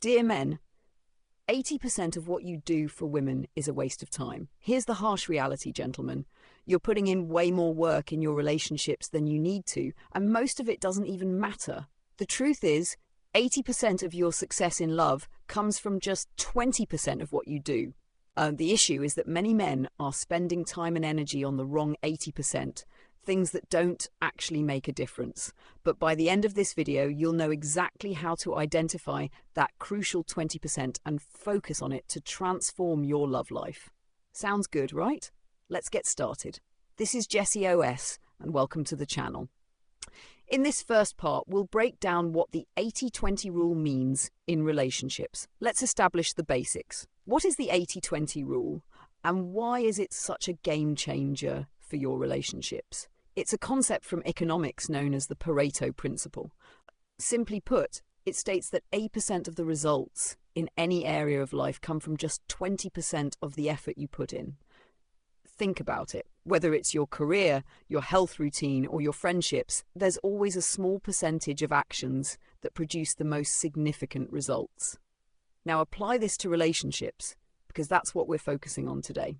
Dear men, 80% of what you do for women is a waste of time. Here's the harsh reality, gentlemen. You're putting in way more work in your relationships than you need to, and most of it doesn't even matter. The truth is, 80% of your success in love comes from just 20% of what you do. The issue is that many men are spending time and energy on the wrong 80%, things that don't actually make a difference. But by the end of this video, you'll know exactly how to identify that crucial 20% and focus on it to transform your love life. Sounds good, right? Let's get started. This is Jessie OS, and welcome to the channel. In this first part, we'll break down what the 80-20 rule means in relationships. Let's establish the basics. What is the 80-20 rule, and why is it such a game changer for your relationships? It's a concept from economics known as the Pareto principle. Simply put, it states that 8% of the results in any area of life come from just 20% of the effort you put in. Think about it. Whether it's your career, your health routine, or your friendships, there's always a small percentage of actions that produce the most significant results. Now apply this to relationships, because that's what we're focusing on today.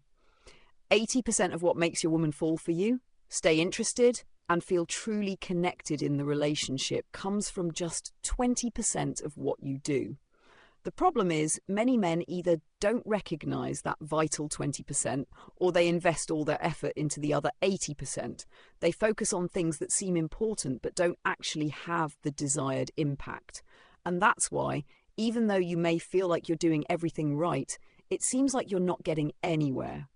80% of what makes your woman fall for you, stay interested, and feel truly connected in the relationship comes from just 20% of what you do. The problem is, many men either don't recognize that vital 20% or they invest all their effort into the other 80%. They focus on things that seem important but don't actually have the desired impact. And that's why, even though you may feel like you're doing everything right, it seems like you're not getting anywhere.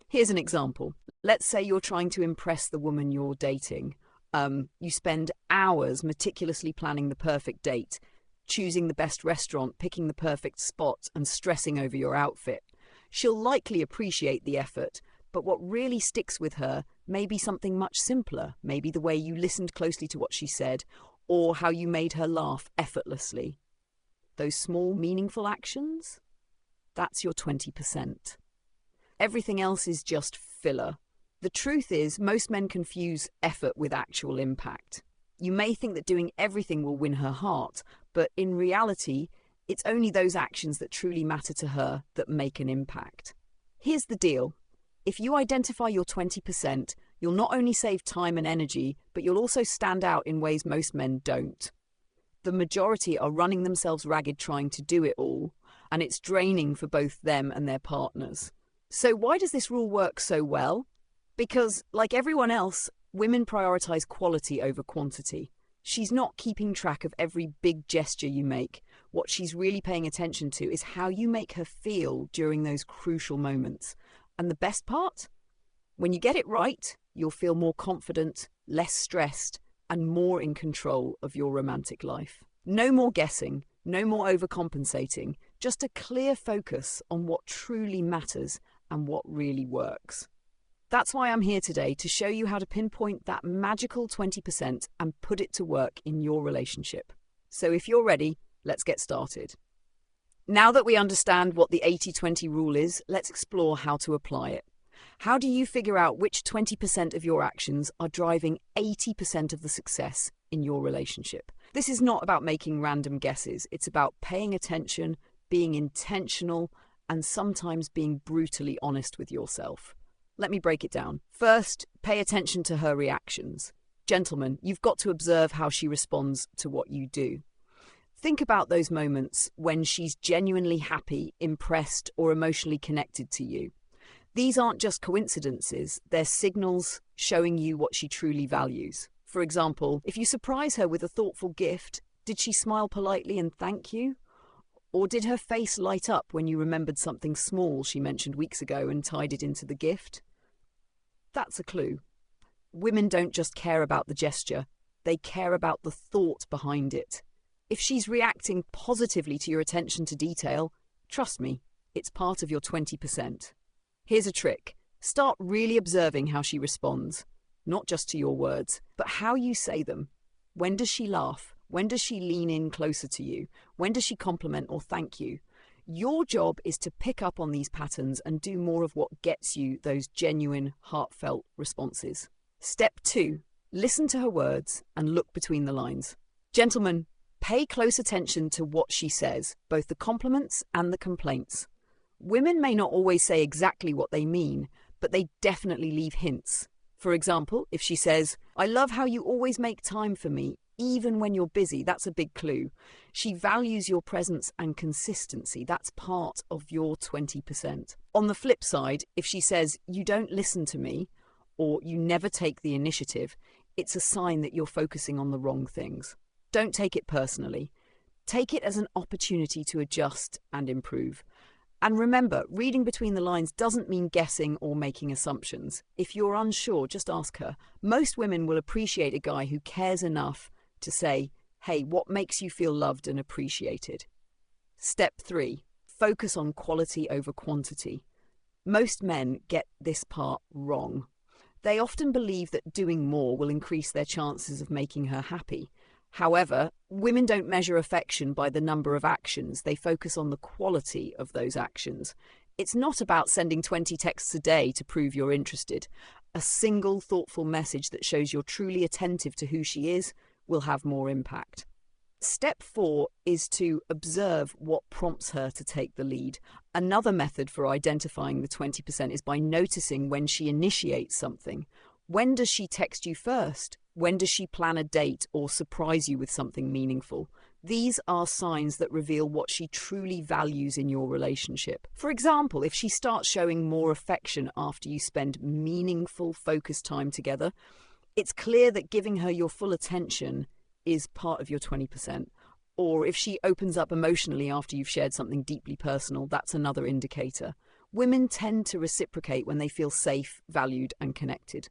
Here's an example. Let's say you're trying to impress the woman you're dating. You spend hours meticulously planning the perfect date, choosing the best restaurant, picking the perfect spot, and stressing over your outfit. She'll likely appreciate the effort, but what really sticks with her may be something much simpler, maybe the way you listened closely to what she said, or how you made her laugh effortlessly. Those small, meaningful actions? That's your 20%. Everything else is just filler. The truth is, most men confuse effort with actual impact. You may think that doing everything will win her heart, but in reality, it's only those actions that truly matter to her that make an impact. Here's the deal. If you identify your 20%, you'll not only save time and energy, but you'll also stand out in ways most men don't. The majority are running themselves ragged trying to do it all, and it's draining for both them and their partners. So why does this rule work so well? Because, like everyone else, women prioritize quality over quantity. She's not keeping track of every big gesture you make. What she's really paying attention to is how you make her feel during those crucial moments. And the best part? When you get it right, you'll feel more confident, less stressed, and more in control of your romantic life. No more guessing, no more overcompensating, just a clear focus on what truly matters and what really works. That's why I'm here today, to show you how to pinpoint that magical 20% and put it to work in your relationship. So if you're ready, let's get started. Now that we understand what the 80-20 rule is, let's explore how to apply it. How do you figure out which 20% of your actions are driving 80% of the success in your relationship? This is not about making random guesses. It's about paying attention, being intentional, and sometimes being brutally honest with yourself. Let me break it down. First, pay attention to her reactions. Gentlemen, you've got to observe how she responds to what you do. Think about those moments when she's genuinely happy, impressed, or emotionally connected to you. These aren't just coincidences, they're signals showing you what she truly values. For example, if you surprise her with a thoughtful gift, did she smile politely and thank you? Or did her face light up when you remembered something small she mentioned weeks ago and tied it into the gift? That's a clue. Women don't just care about the gesture, they care about the thought behind it. If she's reacting positively to your attention to detail, trust me, it's part of your 20%. Here's a trick. Start really observing how she responds, not just to your words, but how you say them. When does she laugh? When does she lean in closer to you? When does she compliment or thank you? Your job is to pick up on these patterns and do more of what gets you those genuine, heartfelt responses. Step 2. Listen to her words and look between the lines. Gentlemen, Pay close attention to what she says, both the compliments and the complaints. Women may not always say exactly what they mean, but they definitely leave hints. For example, if she says, "I love how you always make time for me, even when you're busy," that's a big clue. She values your presence and consistency. That's part of your 20%. On the flip side, if she says, "You don't listen to me," or "You never take the initiative," it's a sign that you're focusing on the wrong things. Don't take it personally. Take it as an opportunity to adjust and improve. And remember, reading between the lines doesn't mean guessing or making assumptions. If you're unsure, just ask her. Most women will appreciate a guy who cares enough to say, "Hey, what makes you feel loved and appreciated?" Step 3. Focus on quality over quantity. Most men get this part wrong. They often believe that doing more will increase their chances of making her happy. However, women don't measure affection by the number of actions. They focus on the quality of those actions. It's not about sending 20 texts a day to prove you're interested. A single thoughtful message that shows you're truly attentive to who she is will have more impact. Step 4 is to observe what prompts her to take the lead. Another method for identifying the 20% is by noticing when she initiates something. When does she text you first? When does she plan a date or surprise you with something meaningful? These are signs that reveal what she truly values in your relationship. For example, if she starts showing more affection after you spend meaningful, focused time together, it's clear that giving her your full attention is part of your 20%. Or if she opens up emotionally after you've shared something deeply personal, that's another indicator. Women tend to reciprocate when they feel safe, valued, and connected.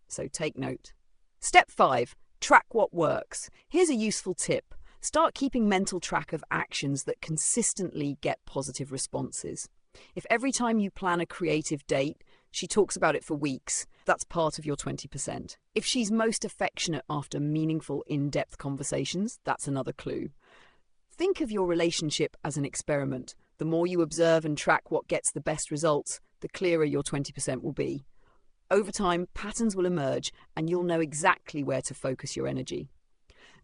So take note. Step 5. Track what works. Here's a useful tip. Start keeping mental track of actions that consistently get positive responses. If every time you plan a creative date, she talks about it for weeks, that's part of your 20%. If she's most affectionate after meaningful, in-depth conversations, that's another clue. Think of your relationship as an experiment. The more you observe and track what gets the best results, the clearer your 20% will be. Over time, patterns will emerge and you'll know exactly where to focus your energy.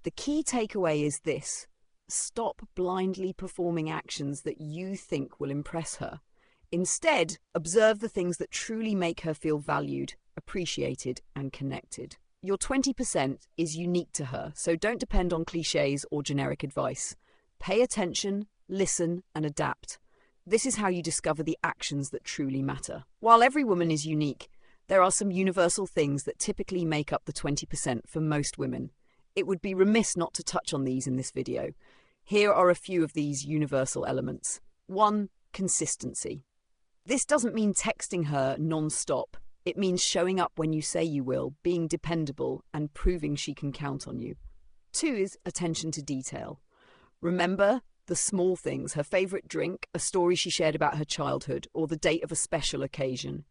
The key takeaway is this: stop blindly performing actions that you think will impress her. Instead, observe the things that truly make her feel valued, appreciated, and connected. Your 20% is unique to her, so don't depend on cliches or generic advice. Pay attention, listen, and adapt. This is how you discover the actions that truly matter. While every woman is unique, there are some universal things that typically make up the 20% for most women. It would be remiss not to touch on these in this video. Here are a few of these universal elements. 1. Consistency. This doesn't mean texting her non-stop. It means showing up when you say you will, being dependable, and proving she can count on you. 2 is attention to detail. Remember the small things: her favorite drink, a story she shared about her childhood, or the date of a special occasion.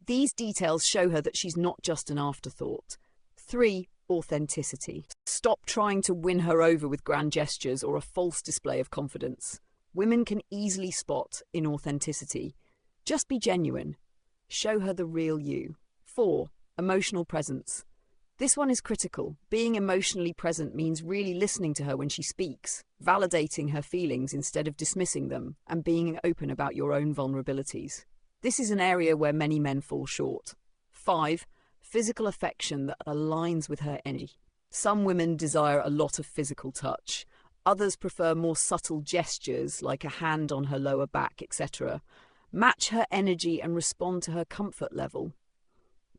These details show her that she's not just an afterthought. 3. Authenticity. Stop trying to win her over with grand gestures or a false display of confidence. Women can easily spot inauthenticity. Just be genuine. Show her the real you. 4. Emotional presence. This one is critical. Being emotionally present means really listening to her when she speaks, validating her feelings instead of dismissing them, and being open about your own vulnerabilities. This is an area where many men fall short. 5. Physical affection that aligns with her energy. Some women desire a lot of physical touch. Others prefer more subtle gestures, like a hand on her lower back, etc. Match her energy and respond to her comfort level.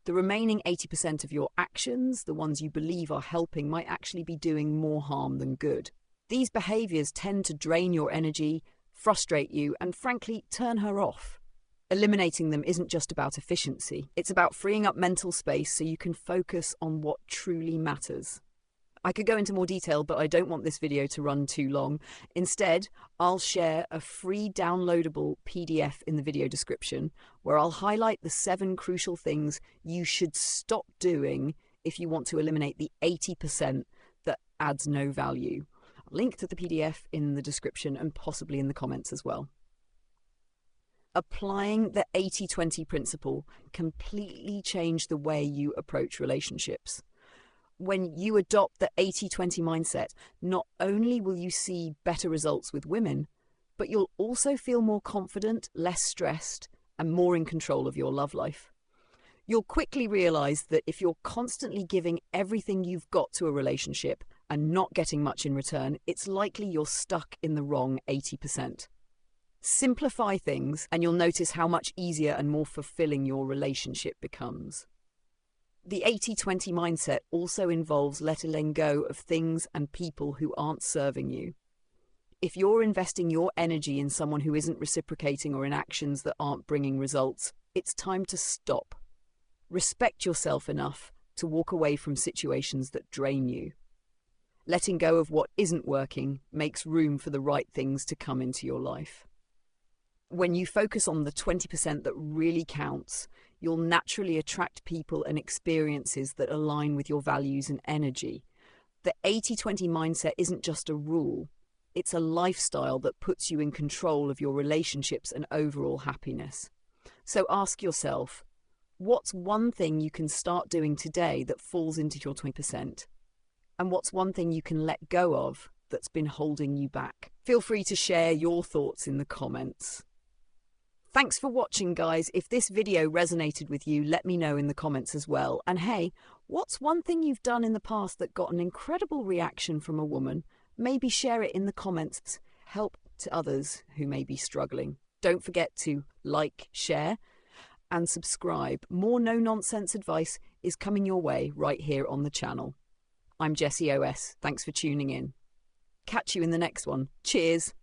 The remaining 80% of your actions, the ones you believe are helping, might actually be doing more harm than good. These behaviors tend to drain your energy, frustrate you, and frankly, turn her off. Eliminating them isn't just about efficiency. It's about freeing up mental space so you can focus on what truly matters. I could go into more detail, but I don't want this video to run too long. Instead, I'll share a free downloadable PDF in the video description where I'll highlight the 7 crucial things you should stop doing if you want to eliminate the 80% that adds no value. I'll link to the PDF in the description and possibly in the comments as well. Applying the 80-20 principle completely changed the way you approach relationships. When you adopt the 80-20 mindset, not only will you see better results with women, but you'll also feel more confident, less stressed, and more in control of your love life. You'll quickly realize that if you're constantly giving everything you've got to a relationship and not getting much in return, it's likely you're stuck in the wrong 80%. Simplify things and you'll notice how much easier and more fulfilling your relationship becomes. The 80-20 mindset also involves letting go of things and people who aren't serving you. If you're investing your energy in someone who isn't reciprocating or in actions that aren't bringing results, it's time to stop. Respect yourself enough to walk away from situations that drain you. Letting go of what isn't working makes room for the right things to come into your life. When you focus on the 20% that really counts, you'll naturally attract people and experiences that align with your values and energy. The 80-20 mindset isn't just a rule, it's a lifestyle that puts you in control of your relationships and overall happiness. So ask yourself, what's one thing you can start doing today that falls into your 20%? And what's one thing you can let go of that's been holding you back? Feel free to share your thoughts in the comments. Thanks for watching, guys. If this video resonated with you, let me know in the comments as well. And hey, what's one thing you've done in the past that got an incredible reaction from a woman? Maybe share it in the comments. Help to others who may be struggling. Don't forget to like, share, and subscribe. More no-nonsense advice is coming your way right here on the channel. I'm Jessie OS. Thanks for tuning in. Catch you in the next one. Cheers.